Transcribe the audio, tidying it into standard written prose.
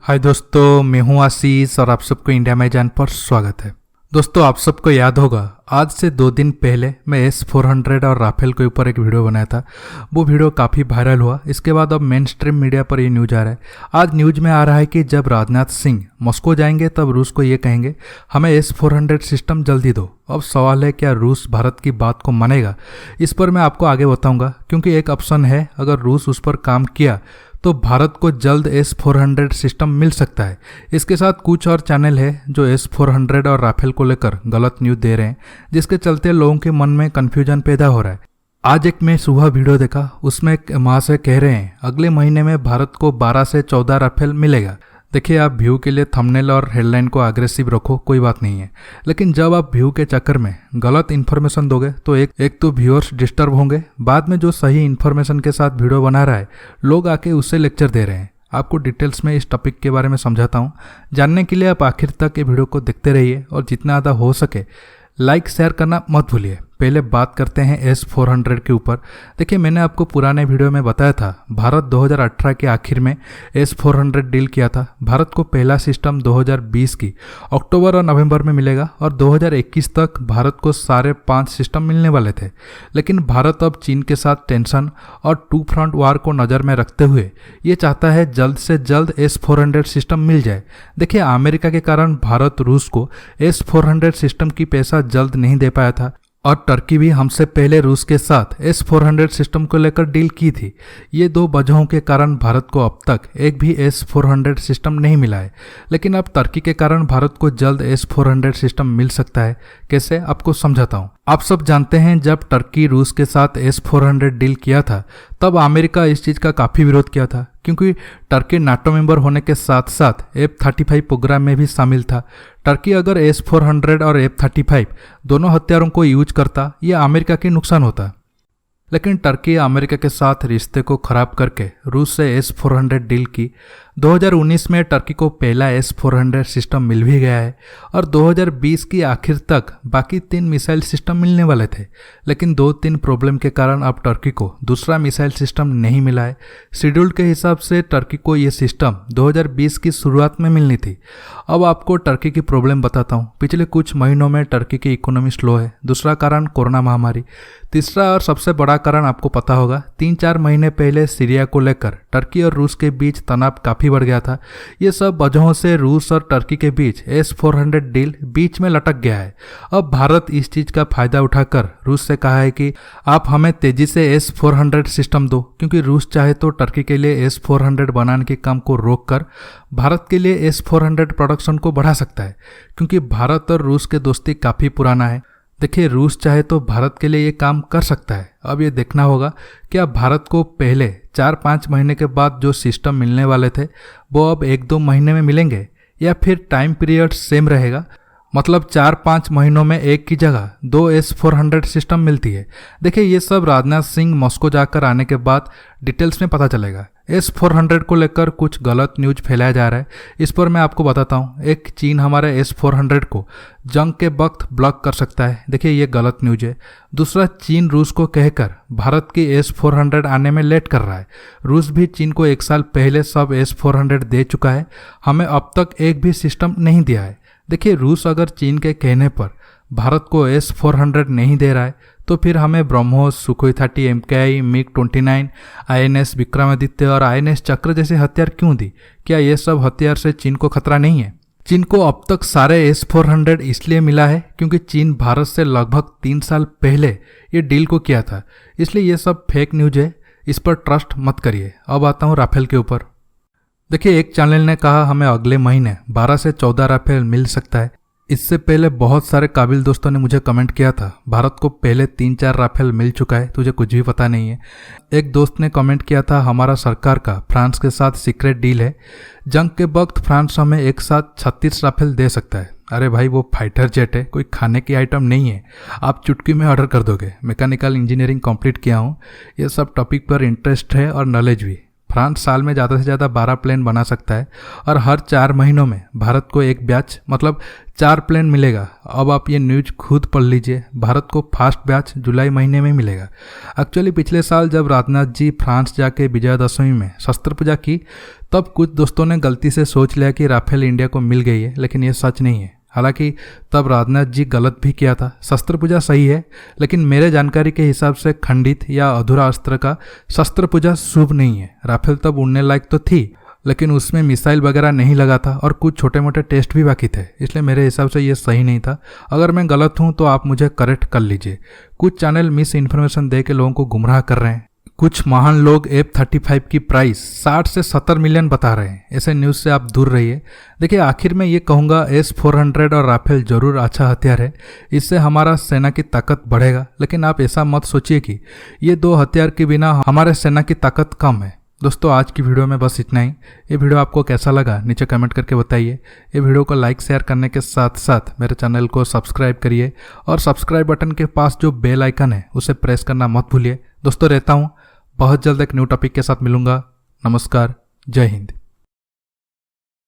हाय दोस्तों, मैं हूं आशीष और आप सबको इंडिया में जान पर स्वागत है। दोस्तों, आप सबको याद होगा आज से 2 दिन पहले मैं S-400 और राफेल के ऊपर एक वीडियो बनाया था। वो वीडियो काफ़ी वायरल हुआ। इसके बाद अब मेन स्ट्रीम मीडिया पर ये न्यूज़ आ रहा है। आज न्यूज़ में आ रहा है कि जब राजनाथ सिंह मॉस्को जाएंगे तब रूस को ये कहेंगे हमें S-400 सिस्टम जल्दी दो। अब सवाल है, क्या रूस भारत की बात को मानेगा? इस पर मैं आपको आगे बताऊंगा, क्योंकि एक ऑप्शन है, अगर रूस उस पर काम किया तो भारत को जल्द S-400 सिस्टम मिल सकता है। इसके साथ कुछ और चैनल है जो S-400 और राफेल को लेकर गलत न्यूज़ दे रहे हैं, जिसके चलते लोगों के मन में कन्फ्यूजन पैदा हो रहा है। आज एक मैं सुबह वीडियो देखा, उसमें महाशय कह रहे हैं अगले महीने में भारत को 12 से 14 राफेल मिलेगा। देखिए, आप व्यू के लिए थंबनेल और हेडलाइन को अग्रेसिव रखो, कोई बात नहीं है, लेकिन जब आप व्यू के चक्कर में गलत इन्फॉर्मेशन दोगे तो एक तो व्यूअर्स डिस्टर्ब होंगे, बाद में जो सही इन्फॉर्मेशन के साथ वीडियो बना रहा है लोग आके उससे लेक्चर दे रहे हैं। आपको डिटेल्स में इस टॉपिक के बारे में समझाता हूँ। जानने के लिए आप आखिर तक ये वीडियो को देखते रहिए और जितना ज़्यादा हो सके लाइक शेयर करना मत भूलिए। पहले बात करते हैं S-400 के ऊपर। देखिए, मैंने आपको पुराने वीडियो में बताया था भारत 2018 के आखिर में S-400 डील किया था। भारत को पहला सिस्टम 2020 की अक्टूबर और नवंबर में मिलेगा और 2021 तक भारत को सारे 5 सिस्टम मिलने वाले थे। लेकिन भारत अब चीन के साथ टेंशन और 2 फ्रंट वार को नज़र में रखते हुए ये चाहता है जल्द से जल्द S-400 सिस्टम मिल जाए। देखिए, अमेरिका के कारण भारत रूस को S-400 सिस्टम की पैसा जल्द नहीं दे पाया था और टर्की भी हमसे पहले रूस के साथ S-400 सिस्टम को लेकर डील की थी। ये 2 वजहों के कारण भारत को अब तक एक भी S-400 सिस्टम नहीं मिला है। लेकिन अब टर्की के कारण भारत को जल्द S-400 सिस्टम मिल सकता है। कैसे, आपको समझाता हूँ। आप सब जानते हैं जब टर्की रूस के साथ S-400 डील किया था तब अमेरिका इस चीज़ का काफ़ी विरोध किया था, क्योंकि टर्की नाटो मेंबर होने के साथ साथ F-35 प्रोग्राम में भी शामिल था। टर्की अगर S-400 और F-35 दोनों हथियारों को यूज करता, यह अमेरिका के नुकसान होता। लेकिन टर्की अमेरिका के साथ रिश्ते को खराब करके रूस से S-400 डील की। 2019 में टर्की को पहला S-400 सिस्टम मिल भी गया है और 2020 की आखिर तक बाकी 3 मिसाइल सिस्टम मिलने वाले थे। लेकिन 2-3 प्रॉब्लम के कारण अब टर्की को दूसरा मिसाइल सिस्टम नहीं मिला है। शेड्यूल के हिसाब से टर्की को ये सिस्टम 2020 की शुरुआत में मिलनी थी। अब आपको टर्की की प्रॉब्लम बताता हूँ। पिछले कुछ महीनों में टर्की की इकोनॉमी स्लो है। दूसरा कारण कोरोना महामारी। तीसरा और सबसे बड़ा कारण आपको पता होगा, 3-4 महीने पहले सीरिया को लेकर टर्की और रूस के बीच तनाव काफ़ी बढ़ गया था। ये सब वजहों से रूस और टर्की के बीच S-400 डील बीच में लटक गया है। अब भारत इस चीज़ का फायदा उठाकर रूस से कहा है कि आप हमें तेज़ी से S-400 सिस्टम दो, क्योंकि रूस चाहे तो टर्की के लिए S-400 बनाने के काम को रोककर भारत के लिए S-400 प्रोडक्शन को बढ़ा सकता है, क्योंकि भारत और रूस के दोस्ती काफ़ी पुराना है। देखिए, रूस चाहे तो भारत के लिए ये काम कर सकता है। अब ये देखना होगा कि अब भारत को पहले 4-5 महीने के बाद जो सिस्टम मिलने वाले थे वो अब 1-2 महीने में मिलेंगे, या फिर टाइम पीरियड सेम रहेगा, मतलब 4-5 महीनों में एक की जगह 2 S-400 सिस्टम मिलती है। देखिए, ये सब राजनाथ सिंह मॉस्को जाकर आने के बाद डिटेल्स में पता चलेगा। S-400 को लेकर कुछ गलत न्यूज फैलाया जा रहा है, इस पर मैं आपको बताता हूँ। एक, चीन हमारे S-400 को जंग के वक्त ब्लॉक कर सकता है। देखिए, ये गलत न्यूज है। दूसरा, चीन रूस को कहकर भारत की S-400 आने में लेट कर रहा है। रूस भी चीन को 1 साल पहले सब S-400 दे चुका है, हमें अब तक एक भी सिस्टम नहीं दिया है। देखिए, रूस अगर चीन के कहने पर भारत को S-400 नहीं दे रहा है तो फिर हमें BrahMos, Sukhoi 30, MKI, MiG-29, INS Vikramaditya और INS चक्र जैसे हथियार क्यों दी? क्या ये सब हथियार से चीन को खतरा नहीं है? चीन को अब तक सारे S-400 इसलिए मिला है क्योंकि चीन भारत से लगभग 3 साल पहले ये डील को किया था। इसलिए ये सब फेक न्यूज है, इस पर ट्रस्ट मत करिए। अब आता हूँ राफेल के ऊपर। देखिए, एक चैनल ने कहा हमें अगले महीने 12 से 14 राफेल मिल सकता है। इससे पहले बहुत सारे काबिल दोस्तों ने मुझे कमेंट किया था भारत को पहले 3-4 राफेल मिल चुका है, तुझे कुछ भी पता नहीं है। एक दोस्त ने कमेंट किया था हमारा सरकार का फ्रांस के साथ सीक्रेट डील है, जंग के वक्त फ्रांस हमें एक साथ 36 राफेल दे सकता है। अरे भाई, वो फाइटर जेट है, कोई खाने की आइटम नहीं है, आप चुटकी में ऑर्डर कर दोगे। मैकेनिकल इंजीनियरिंग कंप्लीट किया हूँ, ये सब टॉपिक पर इंटरेस्ट है और नॉलेज भी। फ्रांस साल में ज़्यादा से ज़्यादा 12 प्लेन बना सकता है और हर 4 महीनों में भारत को एक बैच मतलब 4 प्लेन मिलेगा। अब आप ये न्यूज खुद पढ़ लीजिए, भारत को फर्स्ट बैच जुलाई महीने में मिलेगा। एक्चुअली पिछले साल जब राजनाथ जी फ्रांस जाके विजयादशमी में शस्त्र पूजा की, तब कुछ दोस्तों ने गलती से सोच लिया कि राफेल इंडिया को मिल गई है, लेकिन ये सच नहीं है। हालांकि तब राजनाथ जी गलत भी किया था, शस्त्र पूजा सही है, लेकिन मेरे जानकारी के हिसाब से खंडित या अधूरा अस्त्र का शस्त्र पूजा शुभ नहीं है। राफेल तब उड़ने लायक तो थी, लेकिन उसमें मिसाइल वगैरह नहीं लगा था और कुछ छोटे मोटे टेस्ट भी बाकी थे, इसलिए मेरे हिसाब से ये सही नहीं था। अगर मैं गलत हूँ तो आप मुझे करेक्ट कर लीजिए। कुछ चैनल मिस इन्फॉर्मेशन दे के लोगों को गुमराह कर रहे हैं। कुछ महान लोग F-35 की प्राइस 60 से 70 मिलियन बता रहे हैं। ऐसे न्यूज़ से आप दूर रहिए। देखिए, आखिर में ये कहूँगा, S-400 और राफेल जरूर अच्छा हथियार है, इससे हमारा सेना की ताकत बढ़ेगा, लेकिन आप ऐसा मत सोचिए कि ये 2 हथियार के बिना हमारे सेना की ताकत कम है। दोस्तों, आज की वीडियो में बस इतना ही। ये वीडियो आपको कैसा लगा नीचे कमेंट करके बताइए। ये वीडियो को लाइक शेयर करने के साथ साथ मेरे चैनल को सब्सक्राइब करिए और सब्सक्राइब बटन के पास जो बेल आइकन है उसे प्रेस करना मत भूलिए। दोस्तों, रहता हूँ, बहुत जल्द एक न्यू टॉपिक के साथ मिलूंगा। नमस्कार, जय हिंद।